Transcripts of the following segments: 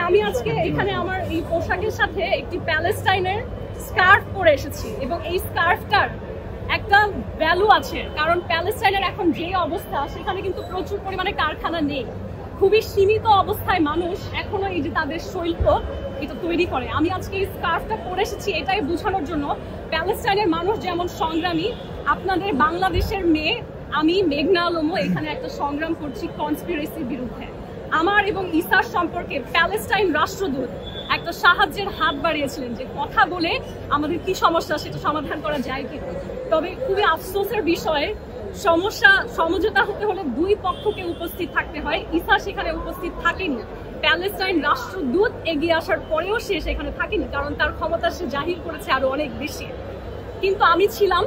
আমি আজকে এখানে আমার এই পোশাকের সাথে একটি প্যালেস্টাইনের স্কার্ফ পরে এসেছি এবং এই স্কার্ফটার একটা ভ্যালু আছে, কারণ প্যালেস্টাইনের এখন যে অবস্থা সেখানে কিন্তু প্রচুর পরিমাণে কারখানা নেই, খুবই সীমিত অবস্থায় মানুষ এখনো এই যে তাদের শিল্প এটা তৈরি করে। আমি আজকে এই স্কার্ফটা পরে এসেছি এটাই বোঝানোর জন্য প্যালেস্টাইনের মানুষ যেমন সংগ্রামী, আপনাদের বাংলাদেশের মেয়ে আমি মেঘনা আলমও এখানে একটা সংগ্রাম করছি কনস্পিরেসির বিরুদ্ধে। আমার এবং ইসার সম্পর্কে প্যালেস্টাইন রাষ্ট্রদূত একটা সাহায্যের হাত বাড়িয়েছিলেন যে কথা বলে আমাদের কি সমস্যা সেটা সমাধান করা যায় কি। তবে খুবই আফসোসের বিষয়, সমঝোতা হতে হলে দুই পক্ষকে উপস্থিত থাকতে হয়। ইসা সেখানে উপস্থিত থাকেনি, প্যালেস্টাইন রাষ্ট্রদূত এগিয়ে আসার পরেও সে সেখানে থাকেনি, কারণ তার ক্ষমতা সে জাহির করেছে আরো অনেক বেশি। কিন্তু আমি ছিলাম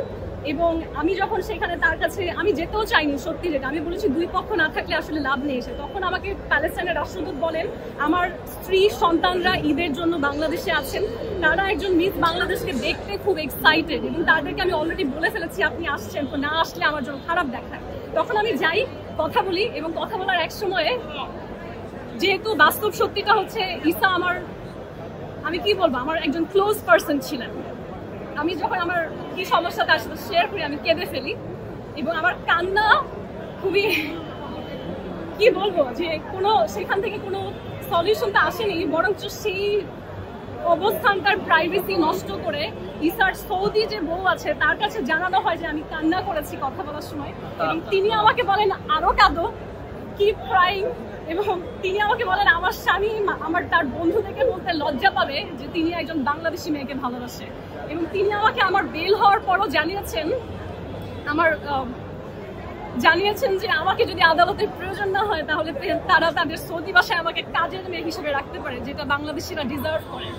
এবং আমি যখন সেখানে তার কাছে আমি যেতেও চাইনি, সত্যি যেটা আমি বলেছি দুই পক্ষ না থাকলে আসলে লাভ নেই এসে। তখন আমাকে প্যালেস্টাইনের রাষ্ট্রদূত বলেন আমার স্ত্রী সন্তানরা ঈদের জন্য বাংলাদেশে আছেন, তারা একজন মিস বাংলাদেশকে দেখতে খুব এক্সাইটেড এবং তাদেরকে আমি অলরেডি বলে ফেলেছি আপনি আসছেন, তো না আসলে আমার জন্য খারাপ দেখায়। তখন আমি যাই, কথা বলি এবং কথা বলার এক সময়ে যেহেতু বাস্তব সত্যিটা হচ্ছে ইসা আমি কি বলবো আমার একজন ক্লোজ পার্সন ছিলেন। আমি যখন আমার কি সমস্যা তার সাথে শেয়ার করি আমি কেঁদে ফেলি এবং আমার কান্না খুবই কি বলবো যে সেখান থেকে কোনো সলিউশনটা আসেনি, বরঞ্চ সেই অবস্থানটার প্রাইভেসি নষ্ট করে ইসার সৌদি যে বউ আছে তার কাছে জানানো হয় যে আমি কান্না করেছি কথা বলার সময়, এবং তিনি আমাকে বলেন আরো কাঁদো, কিপ ক্রাইং, এবং তিনি আমাকে বলেন আমার স্বামী তার বন্ধুদেরকে বলতে লজ্জা পাবে যে তিনি একজন বাংলাদেশি মেয়েকে ভালোবাসে। এবং তিনি আমাকে আমার বেল হওয়ার পরও জানিয়েছেন যে আমাকে যদি আদালতের প্রয়োজন না হয় তাহলে তারা তাদের সৌদি বাসায় আমাকে কাজের মেয়ে হিসেবে রাখতে পারে, যেটা বাংলাদেশিরা ডিজার্ভ করে।